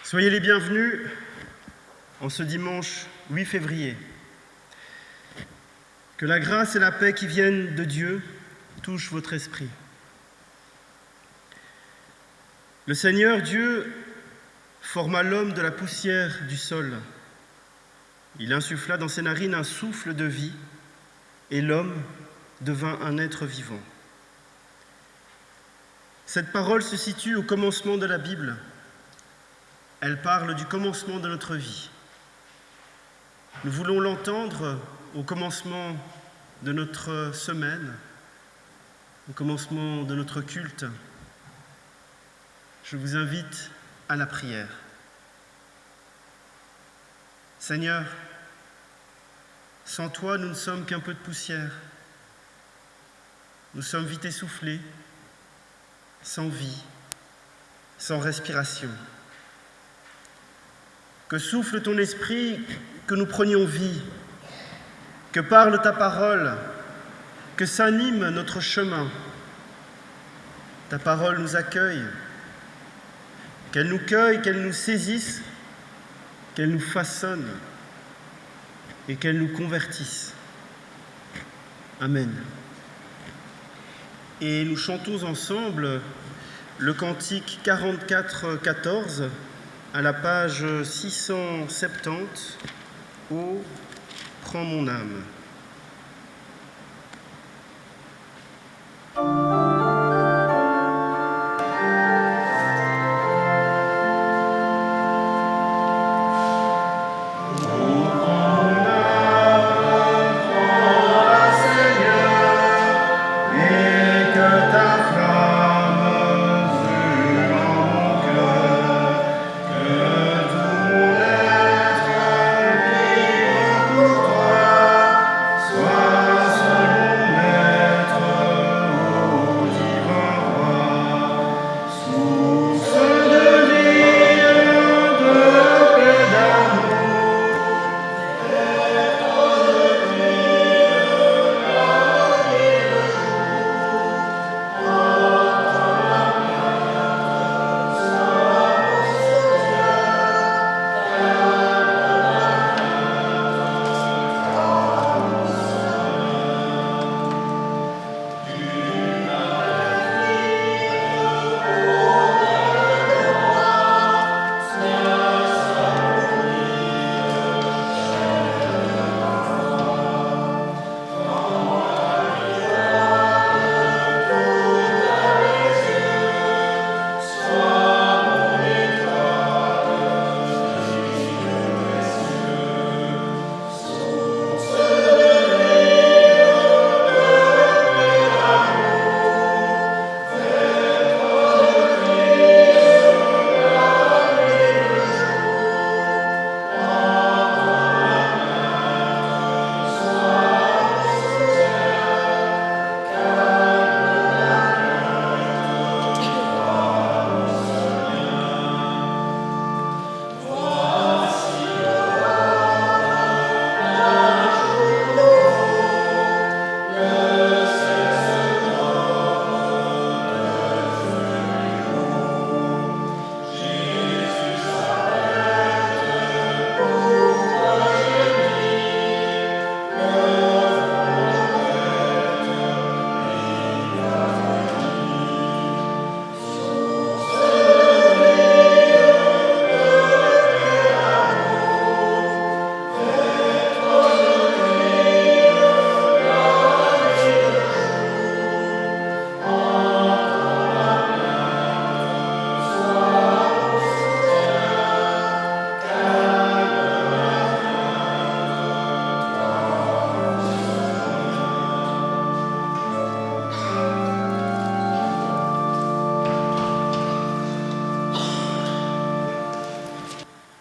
Soyez les bienvenus en ce dimanche 8 février. Que la grâce et la paix qui viennent de Dieu touchent votre esprit. Le Seigneur Dieu forma l'homme de la poussière du sol. Il insuffla dans ses narines un souffle de vie et l'homme devint un être vivant. Cette parole se situe au commencement de la Bible. Elle parle du commencement de notre vie. Nous voulons l'entendre au commencement de notre semaine, au commencement de notre culte. Je vous invite à la prière. Seigneur, sans toi, nous ne sommes qu'un peu de poussière. Nous sommes vite essoufflés, sans vie, sans respiration. Que souffle ton esprit, que nous prenions vie, que parle ta parole, que s'anime notre chemin. Ta parole nous accueille, qu'elle nous cueille, qu'elle nous saisisse, qu'elle nous façonne et qu'elle nous convertisse. Amen. Et nous chantons ensemble le cantique 44-14 à la page 670, « Ô, prends mon âme ».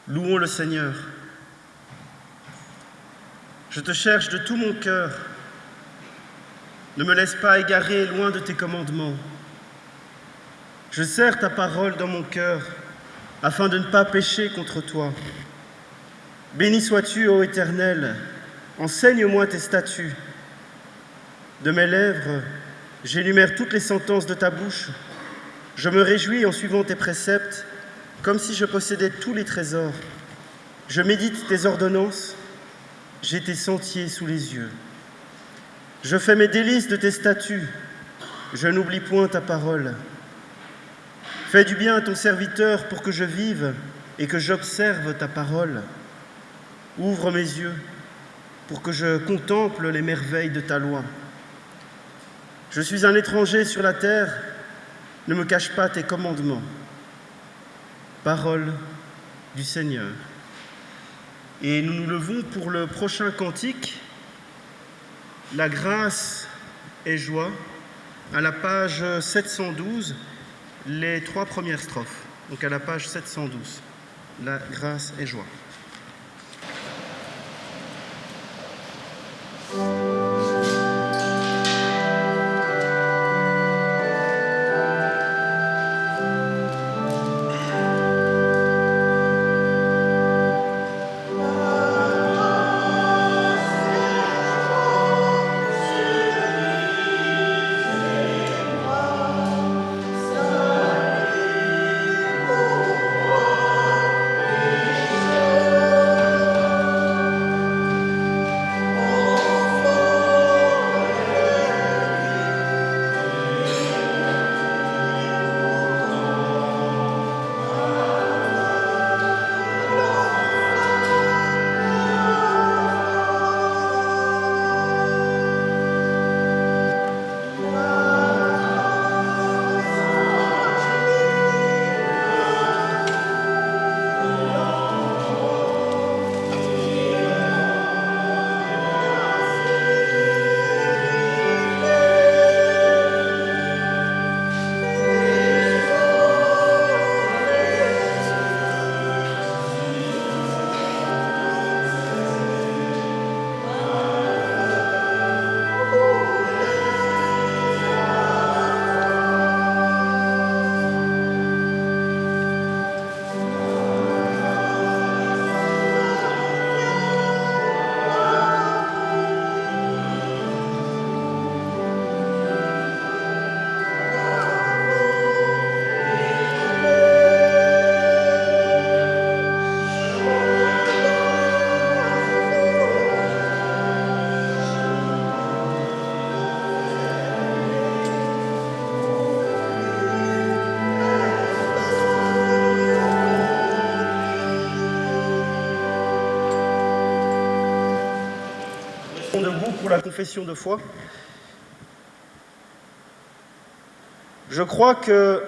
Louons le Seigneur. Je te cherche de tout mon cœur. Ne me laisse pas égarer loin de tes commandements. Je serre ta parole dans mon cœur, afin de ne pas pécher contre toi. Béni sois-tu, ô Éternel, enseigne-moi tes statuts. De mes lèvres, j'énumère toutes les sentences de ta bouche. Je me réjouis en suivant tes préceptes, comme si je possédais tous les trésors. Je médite tes ordonnances, j'ai tes sentiers sous les yeux. Je fais mes délices de tes statuts, je n'oublie point ta parole. Fais du bien à ton serviteur pour que je vive et que j'observe ta parole. Ouvre mes yeux pour que je contemple les merveilles de ta loi. Je suis un étranger sur la terre, ne me cache pas tes commandements. Parole du Seigneur. Et nous nous levons pour le prochain cantique, La grâce et joie, à la page 712, les 3 premières strophes. Donc à la page 712, La grâce et joie. Debout pour la confession de foi. Je crois que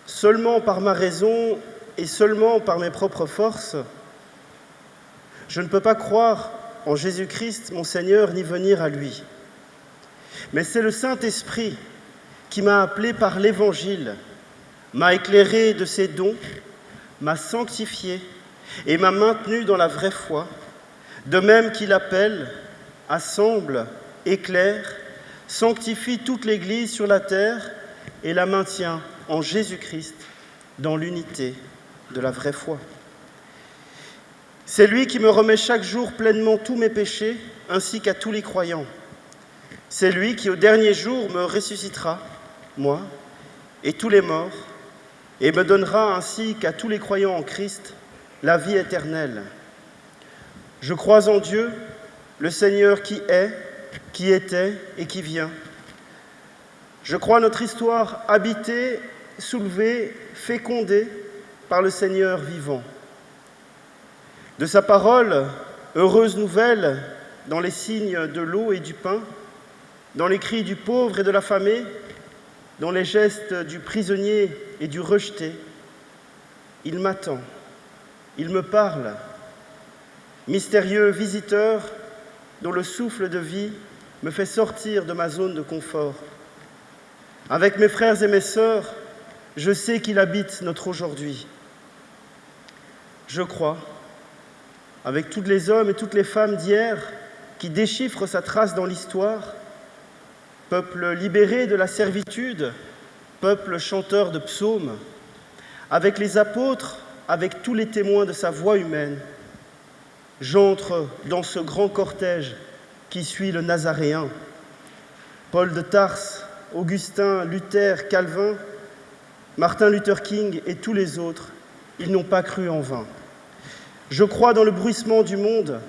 seulement par ma raison et seulement par mes propres forces, je ne peux pas croire en Jésus-Christ, mon Seigneur, ni venir à lui. Mais c'est le Saint-Esprit qui m'a appelé par l'Évangile, m'a éclairé de ses dons, m'a sanctifié et m'a maintenu dans la vraie foi, de même qu'il appelle, assemble, éclaire, sanctifie toute l'Église sur la terre et la maintient en Jésus-Christ dans l'unité de la vraie foi. C'est lui qui me remet chaque jour pleinement tous mes péchés, ainsi qu'à tous les croyants. C'est lui qui, au dernier jour, me ressuscitera, moi, et tous les morts, et me donnera ainsi qu'à tous les croyants en Christ la vie éternelle. Je crois en Dieu, le Seigneur qui est, qui était et qui vient. Je crois notre histoire habitée, soulevée, fécondée par le Seigneur vivant. De sa parole, heureuse nouvelle, dans les signes de l'eau et du pain, dans les cris du pauvre et de l'affamé, dans les gestes du prisonnier et du rejeté, il m'attend, il me parle, mystérieux visiteur dont le souffle de vie me fait sortir de ma zone de confort. Avec mes frères et mes sœurs, je sais qu'il habite notre aujourd'hui. Je crois, avec tous les hommes et toutes les femmes d'hier qui déchiffrent sa trace dans l'histoire, peuple libéré de la servitude, peuple chanteur de psaumes, avec les apôtres, avec tous les témoins de sa voix humaine, j'entre dans ce grand cortège qui suit le Nazaréen. Paul de Tarse, Augustin, Luther, Calvin, Martin Luther King et tous les autres, ils n'ont pas cru en vain. Je crois dans le bruissement du monde,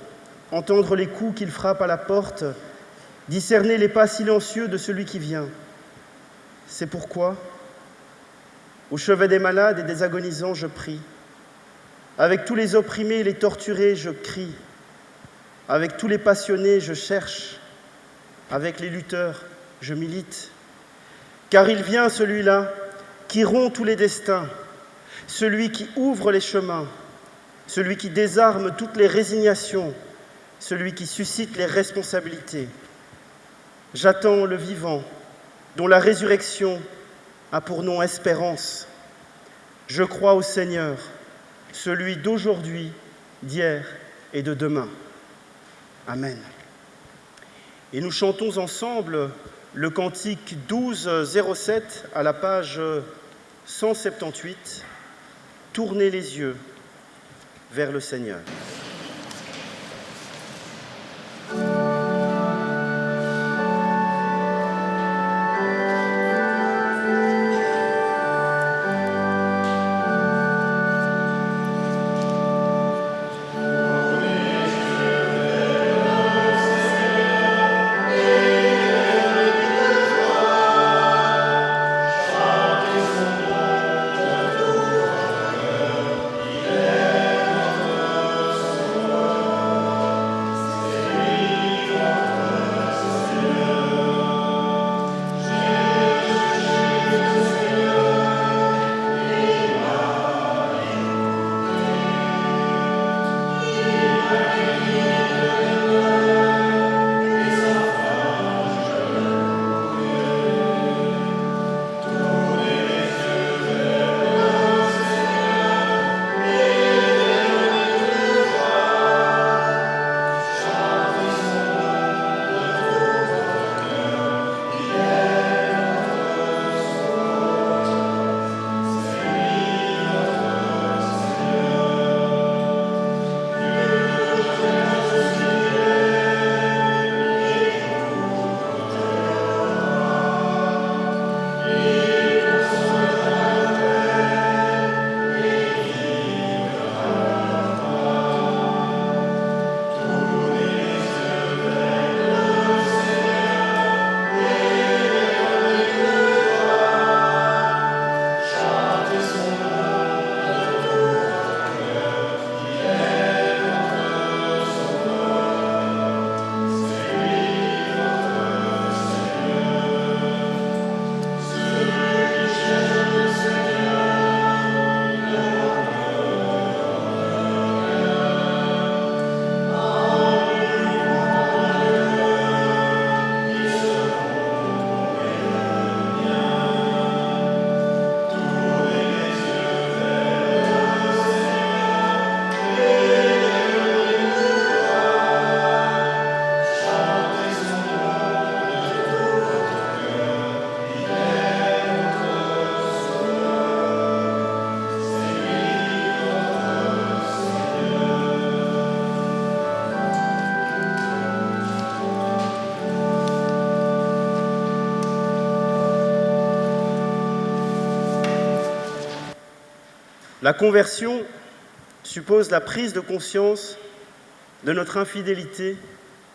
entendre les coups qu'il frappe à la porte, discerner les pas silencieux de celui qui vient. C'est pourquoi, au chevet des malades et des agonisants, je prie. Avec tous les opprimés et les torturés, je crie. Avec tous les passionnés, je cherche. Avec les lutteurs, je milite. Car il vient celui-là qui rompt tous les destins, celui qui ouvre les chemins, celui qui désarme toutes les résignations, celui qui suscite les responsabilités. J'attends le vivant, dont la résurrection a pour nom espérance. Je crois au Seigneur, celui d'aujourd'hui, d'hier et de demain. Amen. Et nous chantons ensemble le cantique 1207 à la page 178, « Tournez les yeux vers le Seigneur ». La conversion suppose la prise de conscience de notre infidélité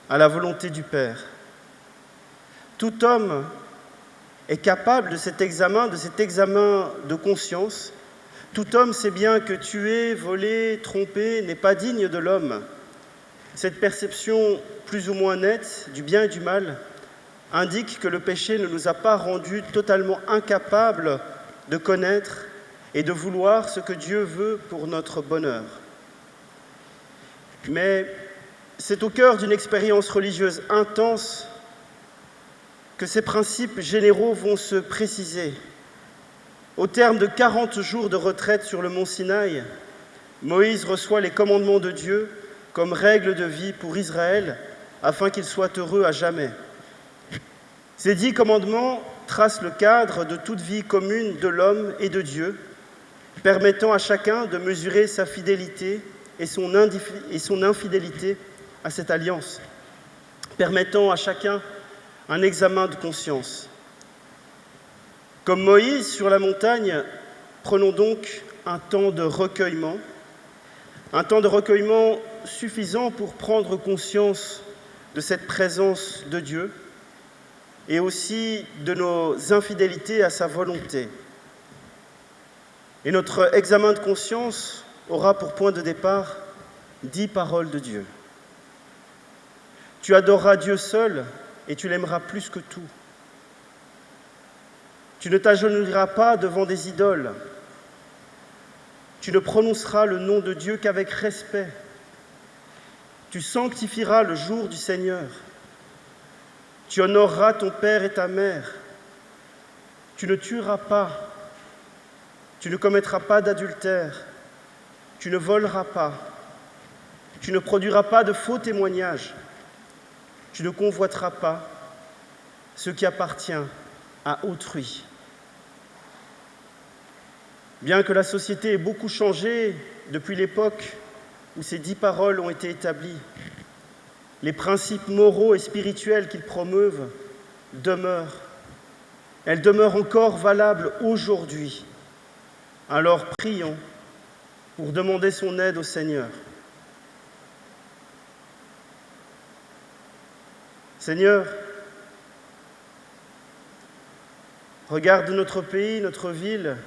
à la volonté du Père. Tout homme est capable de cet examen de conscience. Tout homme sait bien que tuer, voler, tromper n'est pas digne de l'homme. Cette perception plus ou moins nette du bien et du mal indique que le péché ne nous a pas rendus totalement incapables de connaître et de vouloir ce que Dieu veut pour notre bonheur. Mais c'est au cœur d'une expérience religieuse intense que ces principes généraux vont se préciser. Au terme de 40 jours de retraite sur le mont Sinaï, Moïse reçoit les commandements de Dieu comme règle de vie pour Israël, afin qu'il soit heureux à jamais. Ces 10 commandements tracent le cadre de toute vie commune de l'homme et de Dieu, permettant à chacun de mesurer sa fidélité et son infidélité à cette alliance, permettant à chacun un examen de conscience. Comme Moïse sur la montagne, Prenons donc un temps de recueillement suffisant pour prendre conscience de cette présence de Dieu et aussi de nos infidélités à sa volonté. Et notre examen de conscience aura pour point de départ 10 paroles de Dieu. Tu adoreras Dieu seul et tu l'aimeras plus que tout. Tu ne t'agenouilleras pas devant des idoles. Tu ne prononceras le nom de Dieu qu'avec respect. Tu sanctifieras le jour du Seigneur. Tu honoreras ton père et ta mère. Tu ne tueras pas. Tu ne commettras pas d'adultère. Tu ne voleras pas. Tu ne produiras pas de faux témoignages. Tu ne convoiteras pas ce qui appartient à autrui. Bien que la société ait beaucoup changé depuis l'époque où ces 10 paroles ont été établies, les principes moraux et spirituels qu'ils promeuvent demeurent. Elles demeurent encore valables aujourd'hui. Alors prions pour demander son aide au Seigneur. Seigneur, regarde notre pays, notre ville.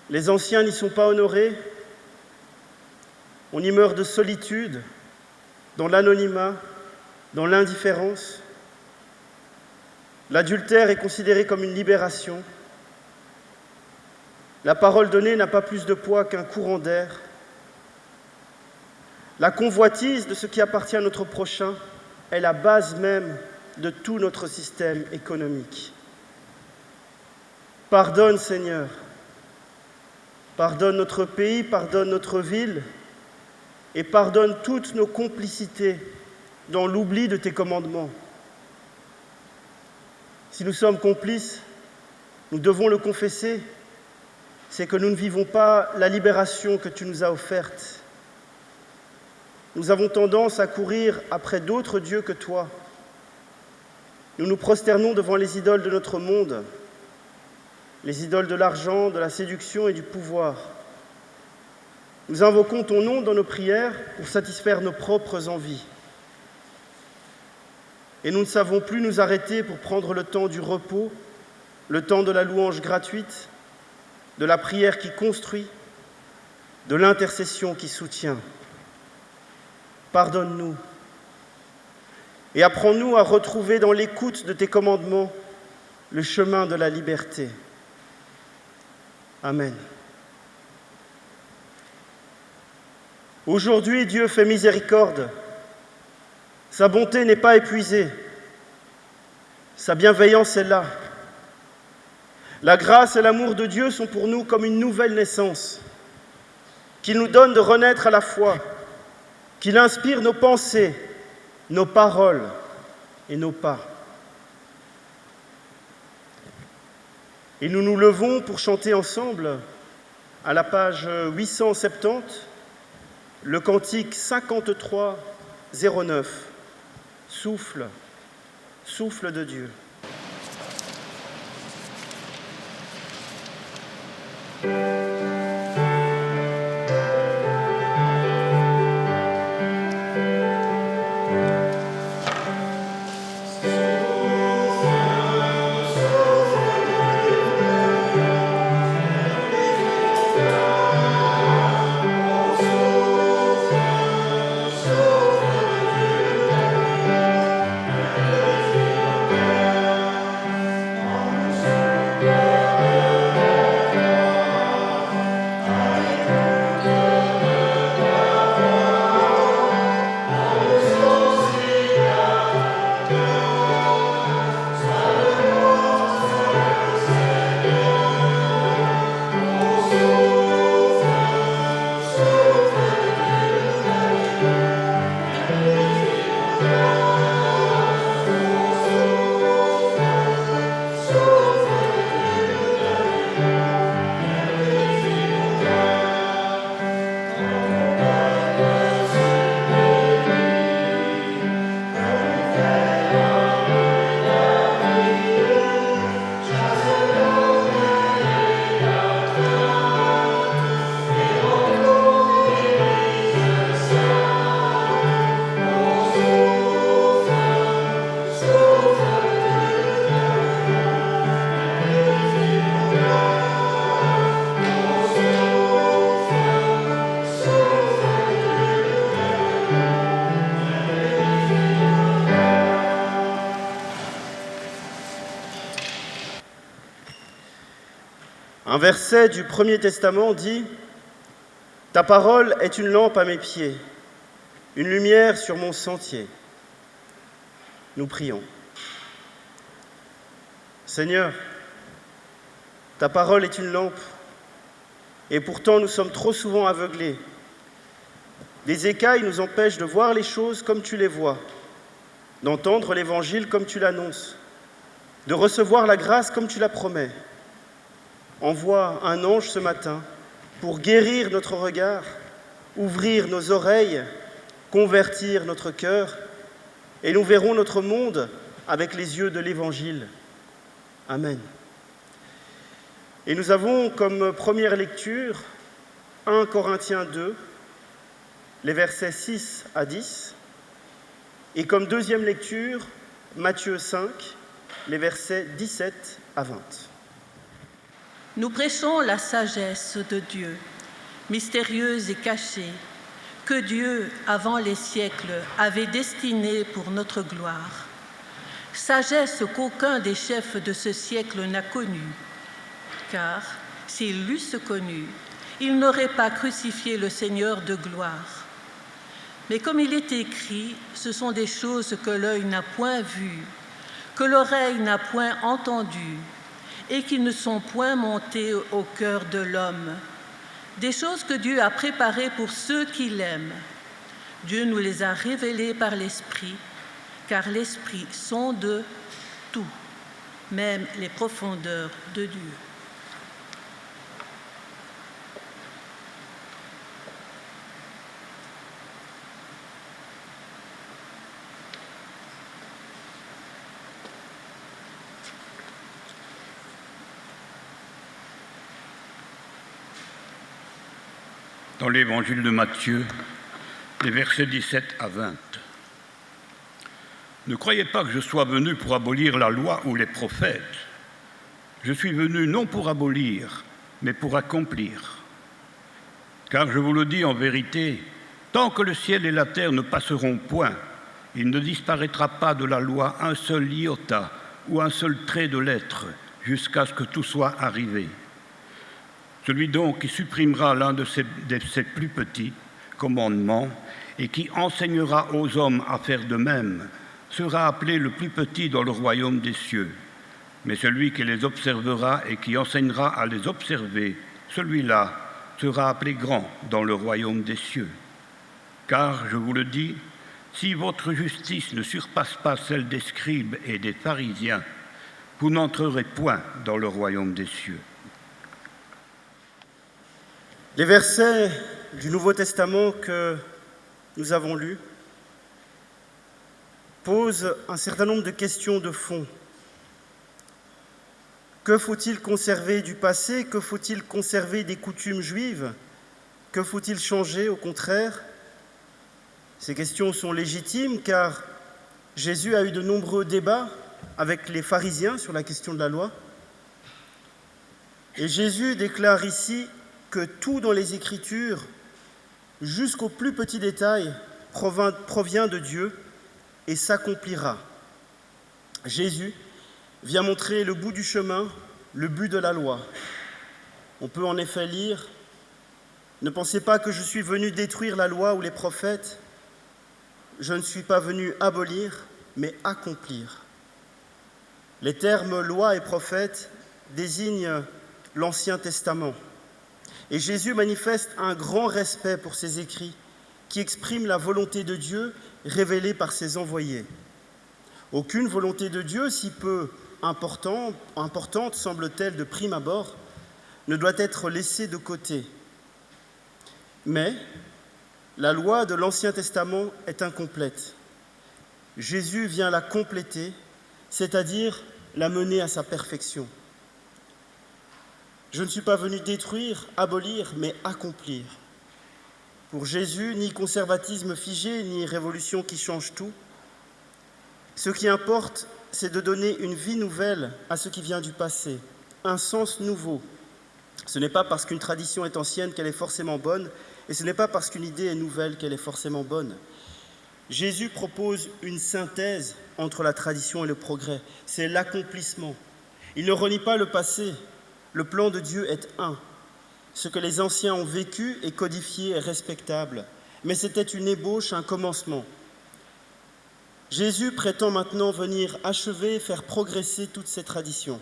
Les anciens n'y sont pas honorés. On y meurt de solitude, dans l'anonymat, dans l'indifférence. L'adultère est considéré comme une libération. La parole donnée n'a pas plus de poids qu'un courant d'air. La convoitise de ce qui appartient à notre prochain est la base même de tout notre système économique. Pardonne, Seigneur. Pardonne notre pays, pardonne notre ville et pardonne toutes nos complicités dans l'oubli de tes commandements. Si nous sommes complices, nous devons le confesser, c'est que nous ne vivons pas la libération que tu nous as offerte. Nous avons tendance à courir après d'autres dieux que toi. Nous nous prosternons devant les idoles de notre monde, les idoles de l'argent, de la séduction et du pouvoir. Nous invoquons ton nom dans nos prières pour satisfaire nos propres envies. Et nous ne savons plus nous arrêter pour prendre le temps du repos, le temps de la louange gratuite, de la prière qui construit, de l'intercession qui soutient. Pardonne-nous et apprends-nous à retrouver dans l'écoute de tes commandements le chemin de la liberté. Amen. Aujourd'hui, Dieu fait miséricorde. Sa bonté n'est pas épuisée. Sa bienveillance est là. La grâce et l'amour de Dieu sont pour nous comme une nouvelle naissance, qu'il nous donne de renaître à la foi, qu'il inspire nos pensées, nos paroles et nos pas. Et nous nous levons pour chanter ensemble, à la page 870, le cantique 53-09, Souffle, souffle de Dieu. Un verset du Premier Testament dit « Ta parole est une lampe à mes pieds, une lumière sur mon sentier. » Nous prions. Seigneur, ta parole est une lampe, et pourtant nous sommes trop souvent aveuglés. Des écailles nous empêchent de voir les choses comme tu les vois, d'entendre l'Évangile comme tu l'annonces, de recevoir la grâce comme tu la promets. Envoie un ange ce matin pour guérir notre regard, ouvrir nos oreilles, convertir notre cœur, et nous verrons notre monde avec les yeux de l'Évangile. Amen. Et nous avons comme première lecture 1 Corinthiens 2, les versets 6 à 10, et comme deuxième lecture Matthieu 5, les versets 17 à 20. Nous prêchons la sagesse de Dieu, mystérieuse et cachée, que Dieu, avant les siècles, avait destinée pour notre gloire. Sagesse qu'aucun des chefs de ce siècle n'a connue, car s'ils l'eussent connue, ils n'auraient pas crucifié le Seigneur de gloire. Mais comme il est écrit, ce sont des choses que l'œil n'a point vues, que l'oreille n'a point entendues, et qui ne sont point montées au cœur de l'homme, des choses que Dieu a préparées pour ceux qui l'aiment. Dieu nous les a révélées par l'Esprit, car l'Esprit sonde tout, même les profondeurs de Dieu. Dans l'évangile de Matthieu, les versets 17 à 20. Ne croyez pas que je sois venu pour abolir la loi ou les prophètes. Je suis venu non pour abolir, mais pour accomplir. Car je vous le dis en vérité, tant que le ciel et la terre ne passeront point, il ne disparaîtra pas de la loi un seul iota ou un seul trait de lettre, jusqu'à ce que tout soit arrivé. Celui donc qui supprimera l'un de ces plus petits commandements et qui enseignera aux hommes à faire de même sera appelé le plus petit dans le royaume des cieux. Mais celui qui les observera et qui enseignera à les observer, celui-là sera appelé grand dans le royaume des cieux. Car, je vous le dis, si votre justice ne surpasse pas celle des scribes et des pharisiens, vous n'entrerez point dans le royaume des cieux. Les versets du Nouveau Testament que nous avons lus posent un certain nombre de questions de fond. Que faut-il conserver du passé? Que faut-il conserver des coutumes juives? Que faut-il changer au contraire? Ces questions sont légitimes car Jésus a eu de nombreux débats avec les pharisiens sur la question de la loi. Et Jésus déclare ici que tout dans les Écritures, jusqu'au plus petit détail, provient de Dieu et s'accomplira. Jésus vient montrer le bout du chemin, le but de la loi. On peut en effet lire « Ne pensez pas que je suis venu détruire la loi ou les prophètes. Je ne suis pas venu abolir, mais accomplir. » Les termes « loi » et « prophète » désignent l'Ancien Testament. Et Jésus manifeste un grand respect pour ces écrits qui expriment la volonté de Dieu révélée par ses envoyés. Aucune volonté de Dieu, si peu importante semble-t-elle de prime abord, ne doit être laissée de côté. Mais la loi de l'Ancien Testament est incomplète. Jésus vient la compléter, c'est-à-dire la mener à sa perfection. Je ne suis pas venu détruire, abolir, mais accomplir. Pour Jésus, ni conservatisme figé, ni révolution qui change tout. Ce qui importe, c'est de donner une vie nouvelle à ce qui vient du passé, un sens nouveau. Ce n'est pas parce qu'une tradition est ancienne qu'elle est forcément bonne, et ce n'est pas parce qu'une idée est nouvelle qu'elle est forcément bonne. Jésus propose une synthèse entre la tradition et le progrès. C'est l'accomplissement. Il ne renie pas le passé, Le plan de Dieu est un. Ce que les anciens ont vécu et codifié est respectable, mais c'était une ébauche, un commencement. Jésus prétend maintenant venir achever et faire progresser toutes ces traditions.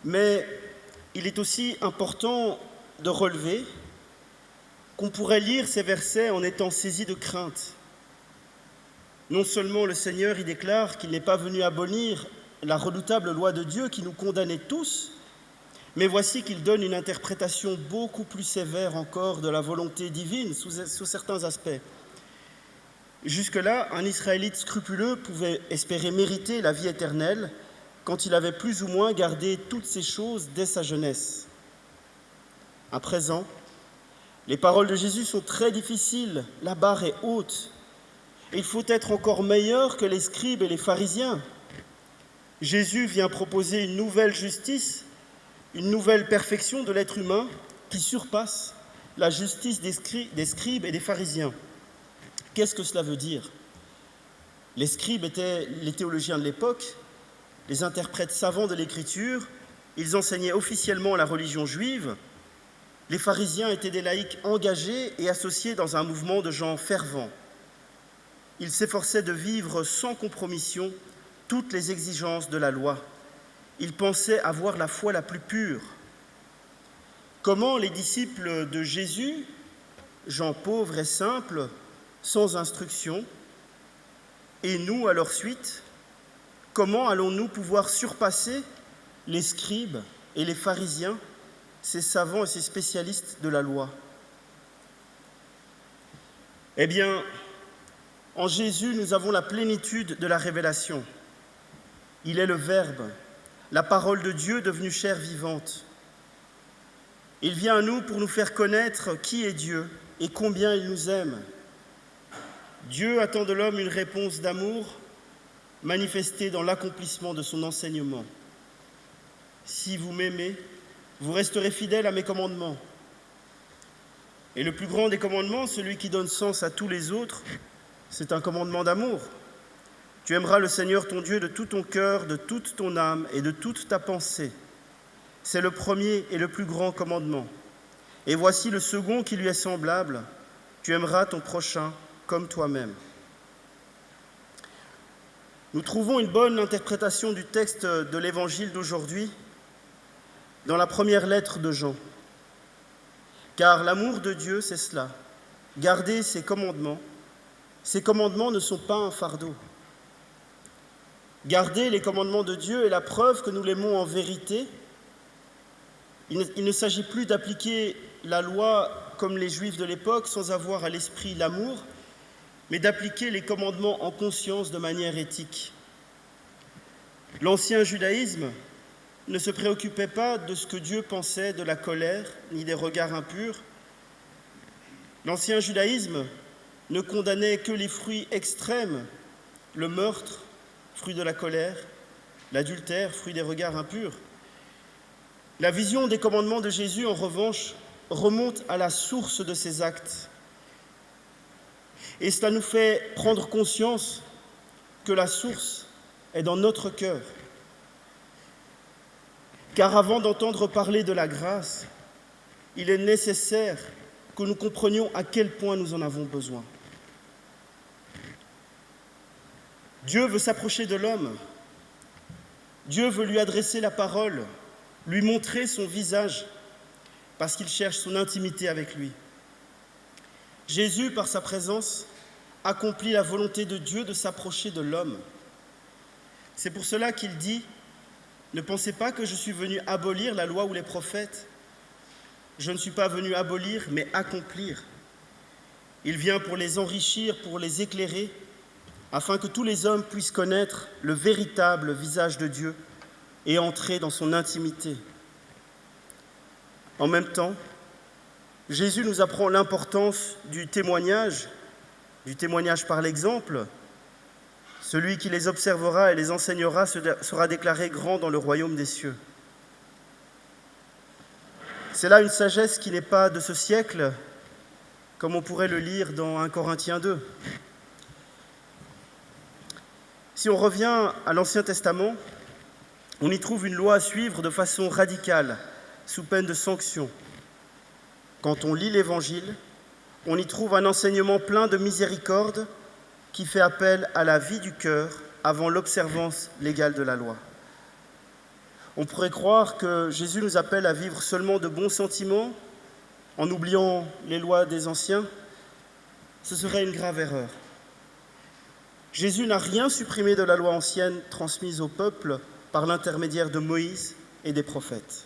Mais il est aussi important de relever qu'on pourrait lire ces versets en étant saisi de crainte. Non seulement le Seigneur y déclare qu'il n'est pas venu abolir la redoutable loi de Dieu qui nous condamnait tous, mais voici qu'il donne une interprétation beaucoup plus sévère encore de la volonté divine sous certains aspects. Jusque-là, un Israélite scrupuleux pouvait espérer mériter la vie éternelle quand il avait plus ou moins gardé toutes ces choses dès sa jeunesse. À présent, les paroles de Jésus sont très difficiles, la barre est haute. Il faut être encore meilleur que les scribes et les pharisiens. Jésus vient proposer une nouvelle justice, une nouvelle perfection de l'être humain qui surpasse la justice des scribes et des pharisiens. Qu'est-ce que cela veut dire? Les scribes étaient les théologiens de l'époque, les interprètes savants de l'Écriture, ils enseignaient officiellement la religion juive. Les pharisiens étaient des laïcs engagés et associés dans un mouvement de gens fervents. Ils s'efforçaient de vivre sans compromission toutes les exigences de la loi. Ils pensaient avoir la foi la plus pure. Comment les disciples de Jésus, gens pauvres et simples, sans instruction, et nous à leur suite, comment allons-nous pouvoir surpasser les scribes et les pharisiens, ces savants et ces spécialistes de la loi? Eh bien, en Jésus, nous avons la plénitude de la révélation. Il est le Verbe, la parole de Dieu devenue chair vivante. Il vient à nous pour nous faire connaître qui est Dieu et combien il nous aime. Dieu attend de l'homme une réponse d'amour manifestée dans l'accomplissement de son enseignement. Si vous m'aimez, vous resterez fidèles à mes commandements. Et le plus grand des commandements, celui qui donne sens à tous les autres, c'est un commandement d'amour. Tu aimeras le Seigneur ton Dieu de tout ton cœur, de toute ton âme et de toute ta pensée. C'est le premier et le plus grand commandement. Et voici le second qui lui est semblable. Tu aimeras ton prochain comme toi-même. Nous trouvons une bonne interprétation du texte de l'Évangile d'aujourd'hui dans la première lettre de Jean. Car l'amour de Dieu, c'est cela, garder ses commandements. Ces commandements ne sont pas un fardeau. Garder les commandements de Dieu est la preuve que nous l'aimons en vérité. Il ne s'agit plus d'appliquer la loi comme les Juifs de l'époque sans avoir à l'esprit l'amour, mais d'appliquer les commandements en conscience de manière éthique. L'ancien judaïsme ne se préoccupait pas de ce que Dieu pensait de la colère ni des regards impurs. L'ancien judaïsme ne condamnait que les fruits extrêmes, le meurtre, fruit de la colère, l'adultère, fruit des regards impurs. La vision des commandements de Jésus, en revanche, remonte à la source de ces actes. Et cela nous fait prendre conscience que la source est dans notre cœur. Car avant d'entendre parler de la grâce, il est nécessaire que nous comprenions à quel point nous en avons besoin. Dieu veut s'approcher de l'homme. Dieu veut lui adresser la parole, lui montrer son visage, parce qu'il cherche son intimité avec lui. Jésus, par sa présence, accomplit la volonté de Dieu de s'approcher de l'homme. C'est pour cela qu'il dit « Ne pensez pas que je suis venu abolir la loi ou les prophètes. Je ne suis pas venu abolir, mais accomplir. Il vient pour les enrichir, pour les éclairer, afin que tous les hommes puissent connaître le véritable visage de Dieu et entrer dans son intimité. » En même temps, Jésus nous apprend l'importance du témoignage par l'exemple. Celui qui les observera et les enseignera sera déclaré grand dans le royaume des cieux. C'est là une sagesse qui n'est pas de ce siècle, comme on pourrait le lire dans 1 Corinthiens 2. Si on revient à l'Ancien Testament, On y trouve une loi à suivre de façon radicale, sous peine de sanction. Quand on lit l'Évangile, on y trouve un enseignement plein de miséricorde qui fait appel à la vie du cœur avant l'observance légale de la loi. On pourrait croire que Jésus nous appelle à vivre seulement de bons sentiments, en oubliant les lois des anciens. Ce serait une grave erreur. Jésus n'a rien supprimé de la loi ancienne transmise au peuple par l'intermédiaire de Moïse et des prophètes.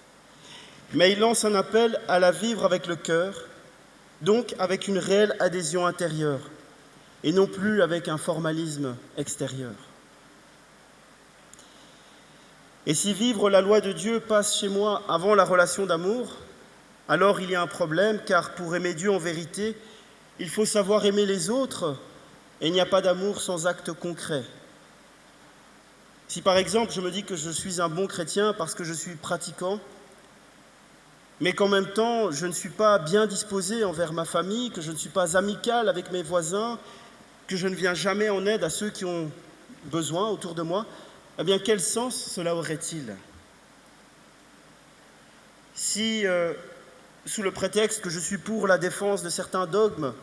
Mais il lance un appel à la vivre avec le cœur, donc avec une réelle adhésion intérieure, et non plus avec un formalisme extérieur. Et si vivre la loi de Dieu passe chez moi avant la relation d'amour, alors il y a un problème, car pour aimer Dieu en vérité, il faut savoir aimer les autres, et il n'y a pas d'amour sans acte concret. Si par exemple je me dis que je suis un bon chrétien parce que je suis pratiquant, mais qu'en même temps je ne suis pas bien disposé envers ma famille, que je ne suis pas amical avec mes voisins, que je ne viens jamais en aide à ceux qui ont besoin autour de moi, eh bien quel sens cela aurait-il ? Si, sous le prétexte que je suis pour la défense de certains dogmes,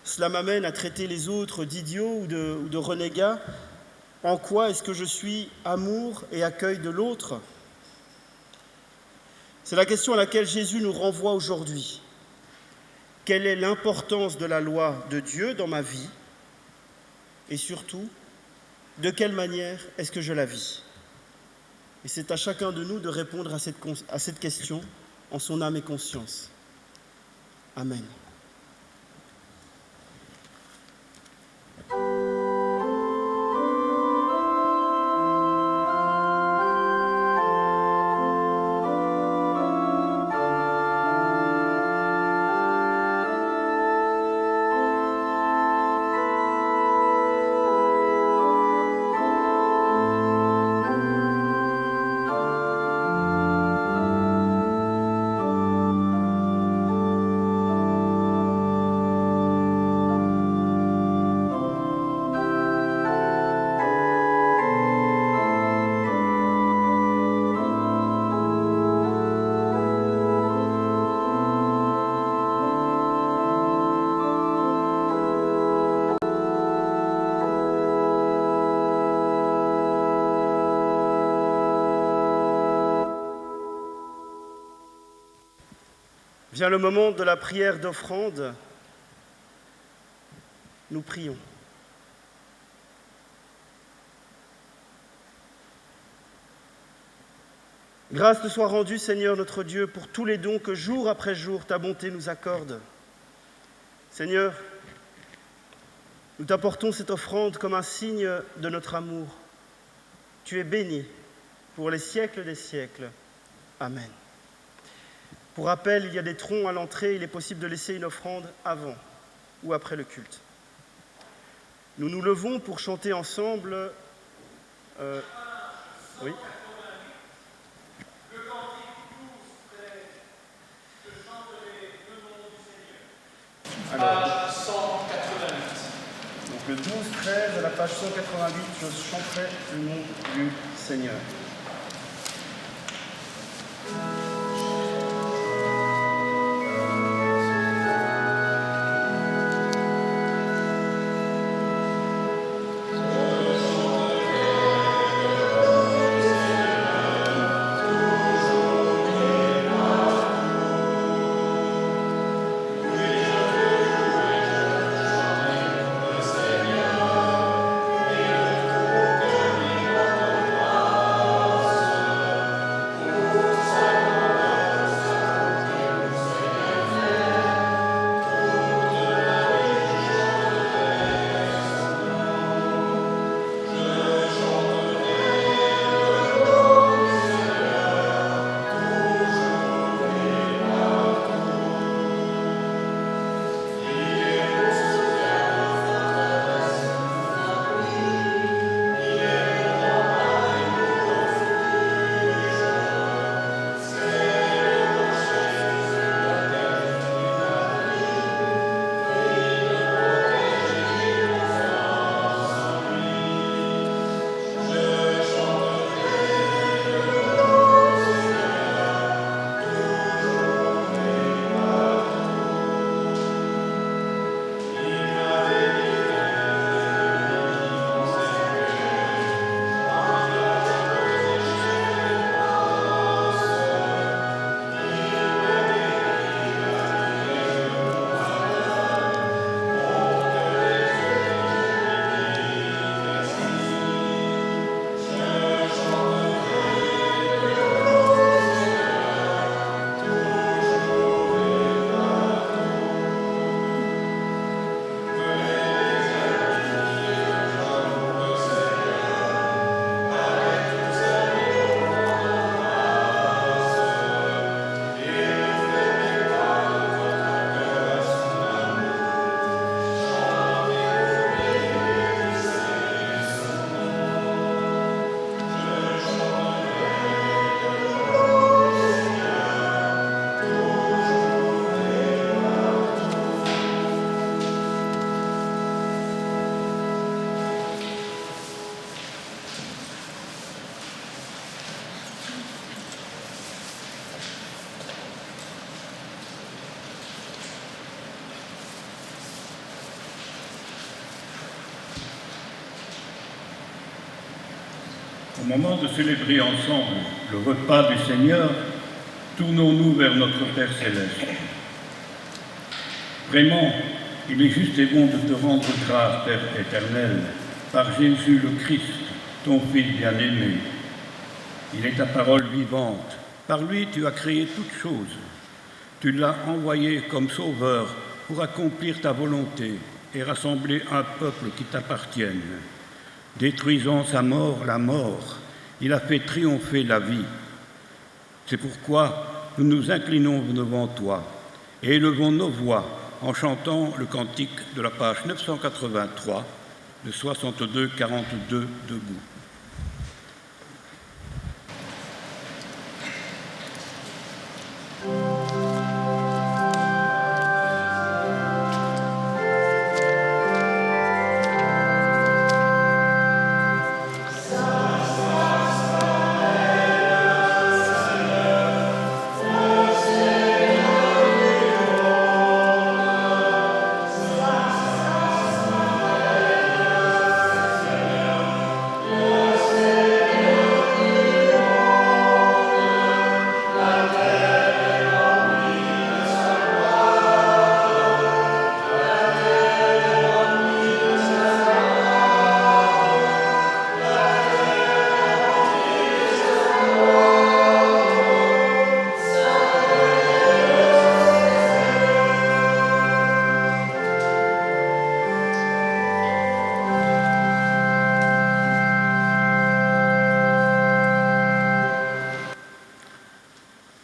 cela m'amène à traiter les autres d'idiots ou de renégats, en quoi est-ce que je suis amour et accueil de l'autre ? C'est la question à laquelle Jésus nous renvoie aujourd'hui. Quelle est l'importance de la loi de Dieu dans ma vie ? Et surtout, de quelle manière est-ce que je la vis ? Et c'est à chacun de nous de répondre à cette question en son âme et conscience. Amen. Vient le moment de la prière d'offrande. Nous prions. Grâce te soit rendue, Seigneur notre Dieu, pour tous les dons que jour après jour ta bonté nous accorde. Seigneur, nous t'apportons cette offrande comme un signe de notre amour. Tu es béni pour les siècles des siècles. Amen. Pour rappel, il y a des troncs à l'entrée, il est possible de laisser une offrande avant ou après le culte. Nous nous levons pour chanter ensemble. Oui. Le cantique 12-13, je chanterai le nom du Seigneur. Page 188. Donc le 12-13, à la page 188, je chanterai le nom du Seigneur. moment de célébrer ensemble le repas du Seigneur, tournons-nous vers notre Père Céleste. Vraiment, il est juste et bon de te rendre grâce, Père éternel, par Jésus le Christ, ton Fils bien-aimé. Il est ta parole vivante. Par lui, tu as créé toutes choses. Tu l'as envoyé comme sauveur pour accomplir ta volonté et rassembler un peuple qui t'appartienne. Détruisant sa mort, la mort, il a fait triompher la vie. C'est pourquoi nous nous inclinons devant toi et élevons nos voix en chantant le cantique de la page 983, de 62-42 debout.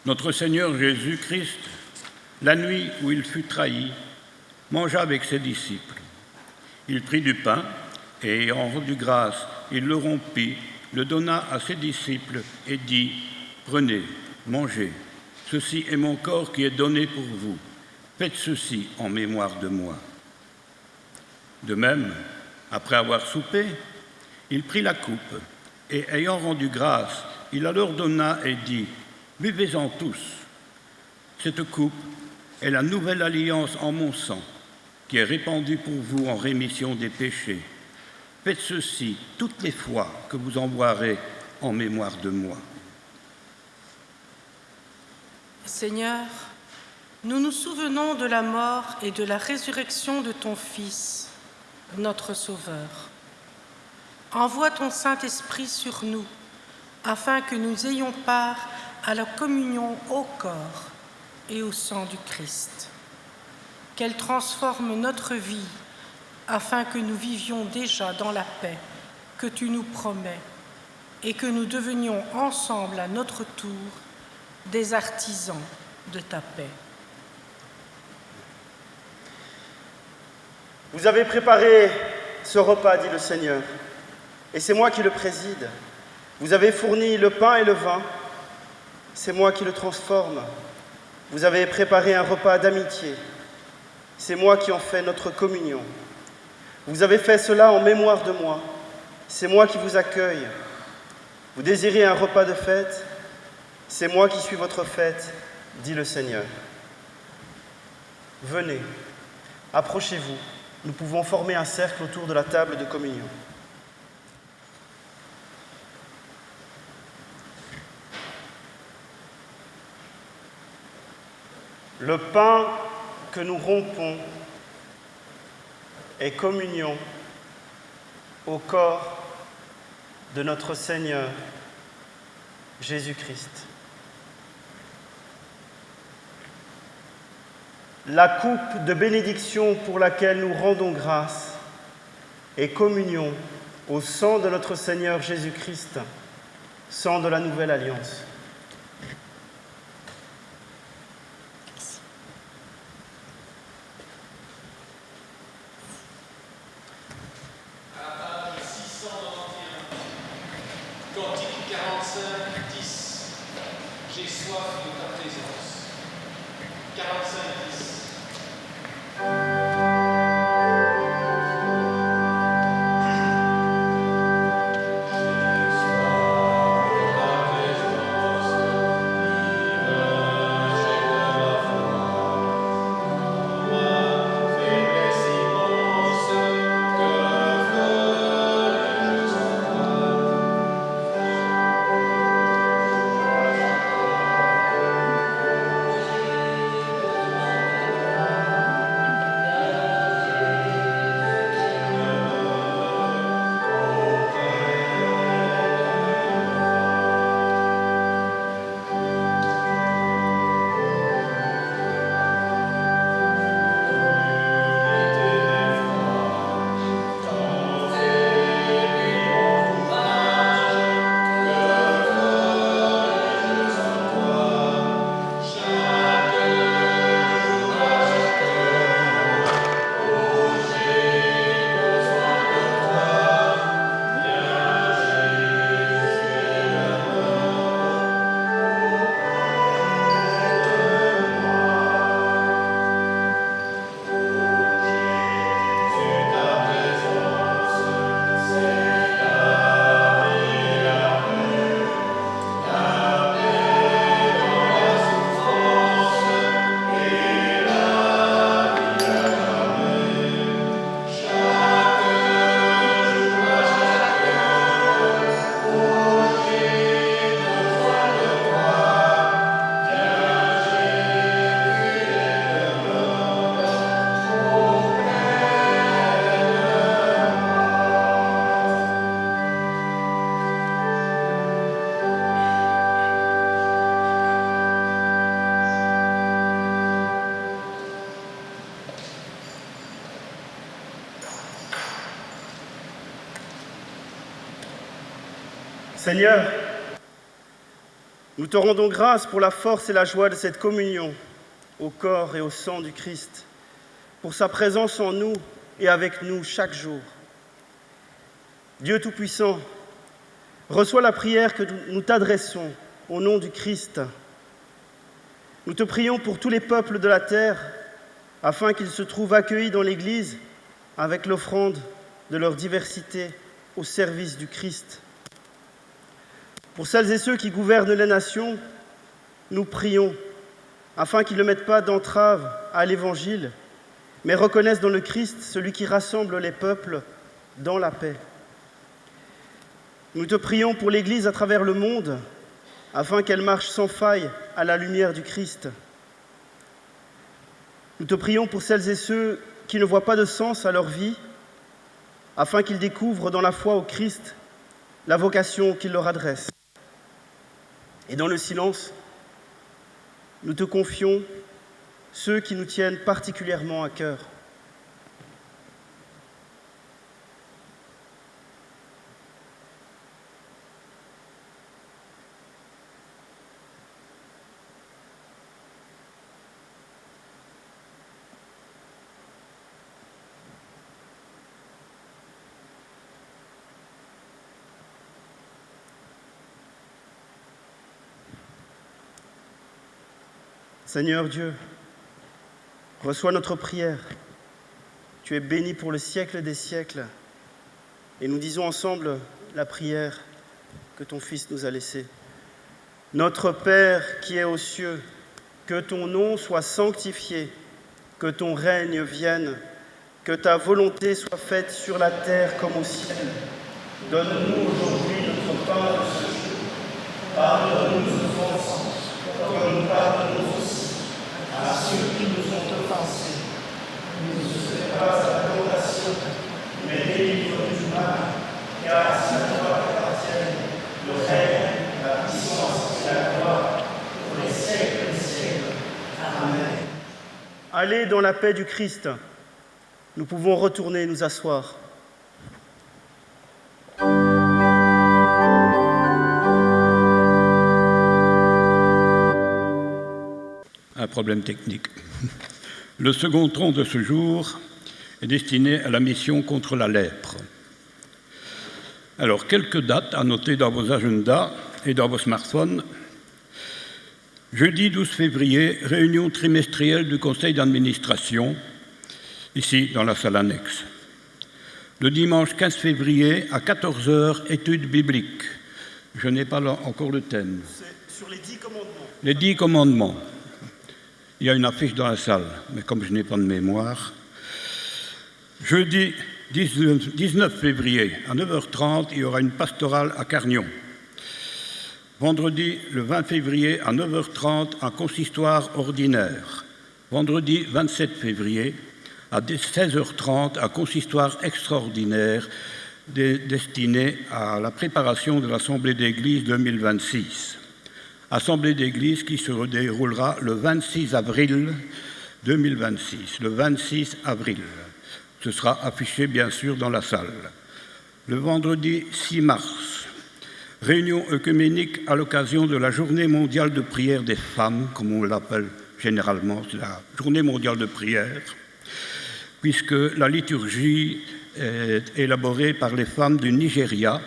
Notre Seigneur Jésus-Christ, la nuit où il fut trahi, mangea avec ses disciples. Il prit du pain et, ayant rendu grâce, il le rompit, le donna à ses disciples et dit « Prenez, mangez, ceci est mon corps qui est donné pour vous. Faites ceci en mémoire de moi. » De même, après avoir soupé, il prit la coupe et, ayant rendu grâce, il la leur donna et dit « Buvez-en tous. Cette coupe est la nouvelle alliance en mon sang, qui est répandue pour vous en rémission des péchés. Faites ceci toutes les fois que vous en boirez en mémoire de moi. » Seigneur, nous nous souvenons de la mort et de la résurrection de ton Fils, notre Sauveur. Envoie ton Saint-Esprit sur nous, afin que nous ayons part à la communion au corps et au sang du Christ. Qu'elle transforme notre vie, afin que nous vivions déjà dans la paix que tu nous promets et que nous devenions ensemble à notre tour des artisans de ta paix. Vous avez préparé ce repas, dit le Seigneur, et c'est moi qui le préside. Vous avez fourni le pain et le vin, c'est moi qui le transforme. Vous avez préparé un repas d'amitié, c'est moi qui en fais notre communion. Vous avez fait cela en mémoire de moi, c'est moi qui vous accueille. Vous désirez un repas de fête, c'est moi qui suis votre fête, dit le Seigneur. Venez, approchez-vous, nous pouvons former un cercle autour de la table de communion. Le pain que nous rompons est communion au corps de notre Seigneur Jésus-Christ. La coupe de bénédiction pour laquelle nous rendons grâce est communion au sang de notre Seigneur Jésus-Christ, sang de la nouvelle alliance. J'ai soif de ta présence. 45-10. Seigneur, nous te rendons grâce pour la force et la joie de cette communion au corps et au sang du Christ, pour sa présence en nous et avec nous chaque jour. Dieu Tout-Puissant, reçois la prière que nous t'adressons au nom du Christ. Nous te prions pour tous les peuples de la terre, afin qu'ils se trouvent accueillis dans l'Église avec l'offrande de leur diversité au service du Christ. Pour celles et ceux qui gouvernent les nations, nous prions afin qu'ils ne mettent pas d'entrave à l'Évangile, mais reconnaissent dans le Christ celui qui rassemble les peuples dans la paix. Nous te prions pour l'Église à travers le monde, afin qu'elle marche sans faille à la lumière du Christ. Nous te prions pour celles et ceux qui ne voient pas de sens à leur vie, afin qu'ils découvrent dans la foi au Christ la vocation qu'il leur adresse. Et dans le silence, nous te confions ceux qui nous tiennent particulièrement à cœur. Seigneur Dieu, reçois notre prière. Tu es béni pour le siècle des siècles. Et nous disons ensemble la prière que ton Fils nous a laissée. Notre Père qui es aux cieux, que ton nom soit sanctifié, que ton règne vienne, que ta volonté soit faite sur la terre comme au ciel. Donne-nous aujourd'hui notre pain de ce jour. Pardonne-nous nos offenses, comme nous pardonnons aussi à ceux qui nous ont offensés. Ne nous fais pas à la tentation, mais délivre-nous du mal, car c'est à toi qu'appartiennent le règne, la puissance et la gloire pour les siècles des siècles. Amen. Allez dans la paix du Christ. Nous pouvons retourner nous asseoir. Un problème technique. Le second tronc de ce jour est destiné à la mission contre la lèpre. Alors, quelques dates à noter dans vos agendas et dans vos smartphones. Jeudi 12 février, réunion trimestrielle du conseil d'administration, ici dans la salle annexe. Le dimanche 15 février, à 14h, études bibliques. Je n'ai pas encore le thème. C'est sur les 10 commandements. Les 10 commandements. Il y a une affiche dans la salle, mais comme je n'ai pas de mémoire. Jeudi 19 février, à 9h30, il y aura une pastorale à Carnion. Vendredi, le 20 février, à 9h30, un consistoire ordinaire. Vendredi 27 février, à 16h30, un consistoire extraordinaire destiné à la préparation de l'Assemblée d'Église 2026. Assemblée d'Église qui se déroulera le 26 avril 2026, le 26 avril. Ce sera affiché bien sûr dans la salle. Le vendredi 6 mars, réunion œcuménique à l'occasion de la Journée mondiale de prière des femmes, comme on l'appelle généralement, c'est la Journée mondiale de prière, puisque la liturgie est élaborée par les femmes du Nigeria,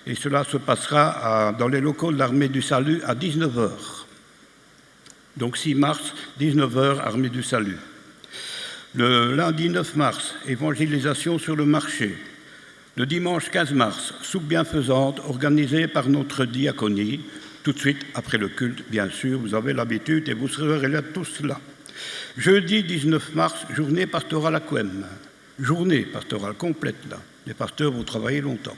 et cela se passera dans les locaux de l'Armée du Salut à 19h. Donc 6 mars, 19h, Armée du Salut. Le lundi 9 mars, évangélisation sur le marché. Le dimanche 15 mars, soupe bienfaisante organisée par notre diaconie, tout de suite après le culte, bien sûr, vous avez l'habitude et vous serez là tous là. Jeudi 19 mars, journée pastorale à Couem. Journée pastorale complète là. Les pasteurs, vous travaillez longtemps.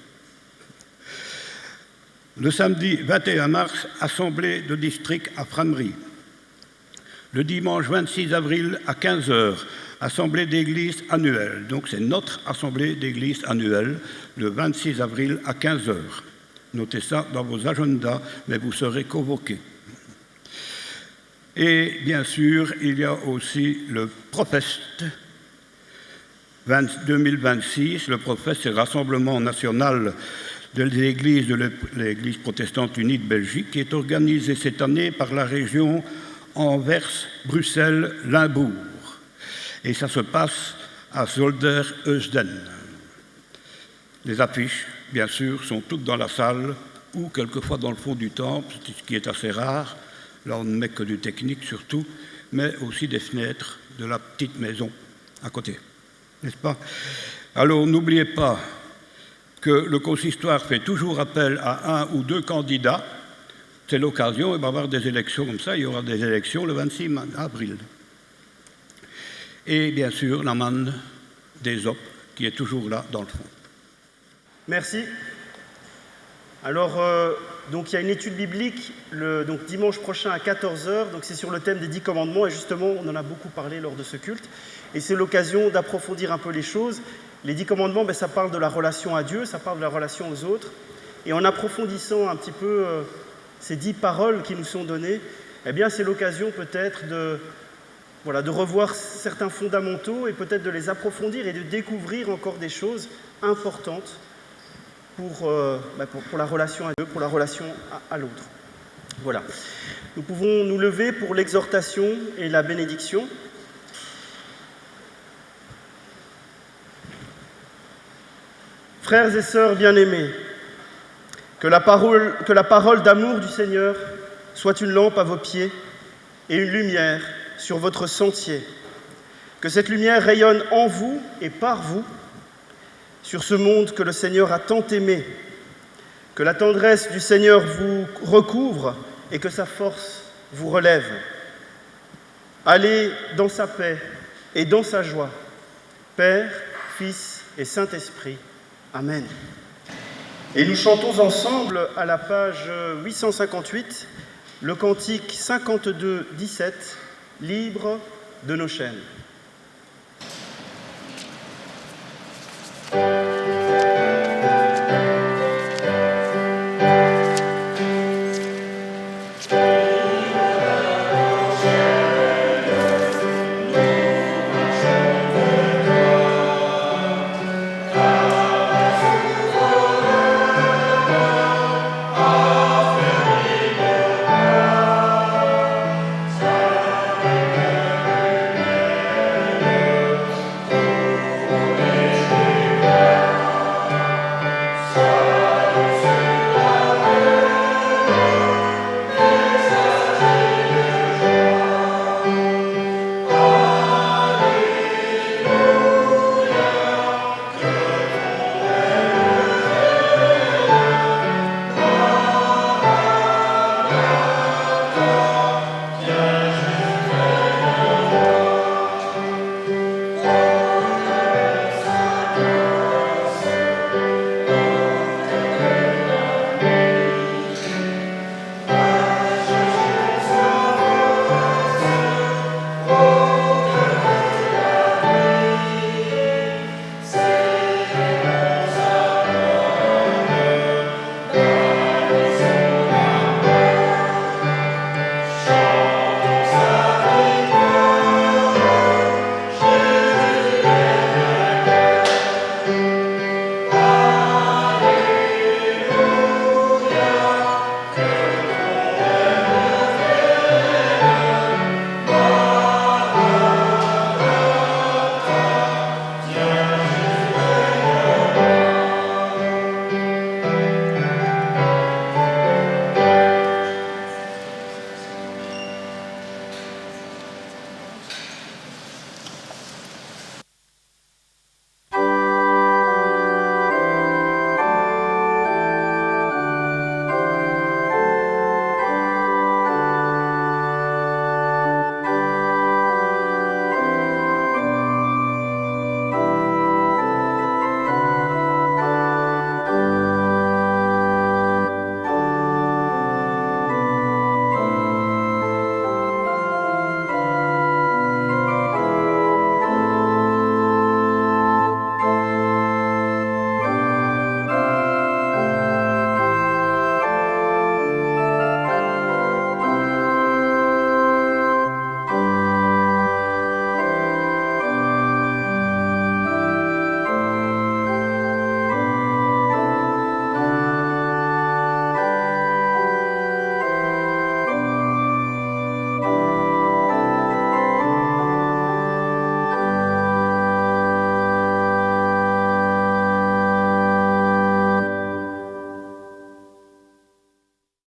Le samedi 21 mars, assemblée de district à Framery. Le dimanche 26 avril à 15h, assemblée d'église annuelle. Donc c'est notre assemblée d'église annuelle, le 26 avril à 15h. Notez ça dans vos agendas, mais vous serez convoqués. Et bien sûr, il y a aussi le Profest 2026. Le Profest, c'est le Rassemblement national de l'Église protestante unie de Belgique, qui est organisée cette année par la région Anvers-Bruxelles-Limbourg. Et ça se passe à Zolder-Heusden. Les affiches, bien sûr, sont toutes dans la salle ou quelquefois dans le fond du temple, ce qui est assez rare. Là, on ne met que du technique surtout, mais aussi des fenêtres de la petite maison à côté, n'est-ce pas? Alors, n'oubliez pas que le consistoire fait toujours appel à un ou deux candidats. C'est l'occasion, il va y avoir des élections comme ça, il y aura des élections le 26 avril. Et bien sûr, la manne des OP, qui est toujours là dans le fond. Merci. Alors, donc il y a une étude biblique donc dimanche prochain à 14h, donc c'est sur le thème des 10 commandements, et justement, on en a beaucoup parlé lors de ce culte, et c'est l'occasion d'approfondir un peu les choses. Les 10 commandements, ça parle de la relation à Dieu, ça parle de la relation aux autres, et en approfondissant un petit peu ces 10 paroles qui nous sont données, eh bien, c'est l'occasion peut-être de revoir certains fondamentaux et peut-être de les approfondir et de découvrir encore des choses importantes pour la relation à Dieu, pour la relation à l'autre. Voilà. Nous pouvons nous lever pour l'exhortation et la bénédiction. Frères et sœurs bien-aimés, que la parole d'amour du Seigneur soit une lampe à vos pieds et une lumière sur votre sentier. Que cette lumière rayonne en vous et par vous sur ce monde que le Seigneur a tant aimé. Que la tendresse du Seigneur vous recouvre et que sa force vous relève. Allez dans sa paix et dans sa joie. Père, Fils et Saint-Esprit. Amen. Et nous chantons ensemble à la page 858 le cantique 52-17, Libre de nos chaînes.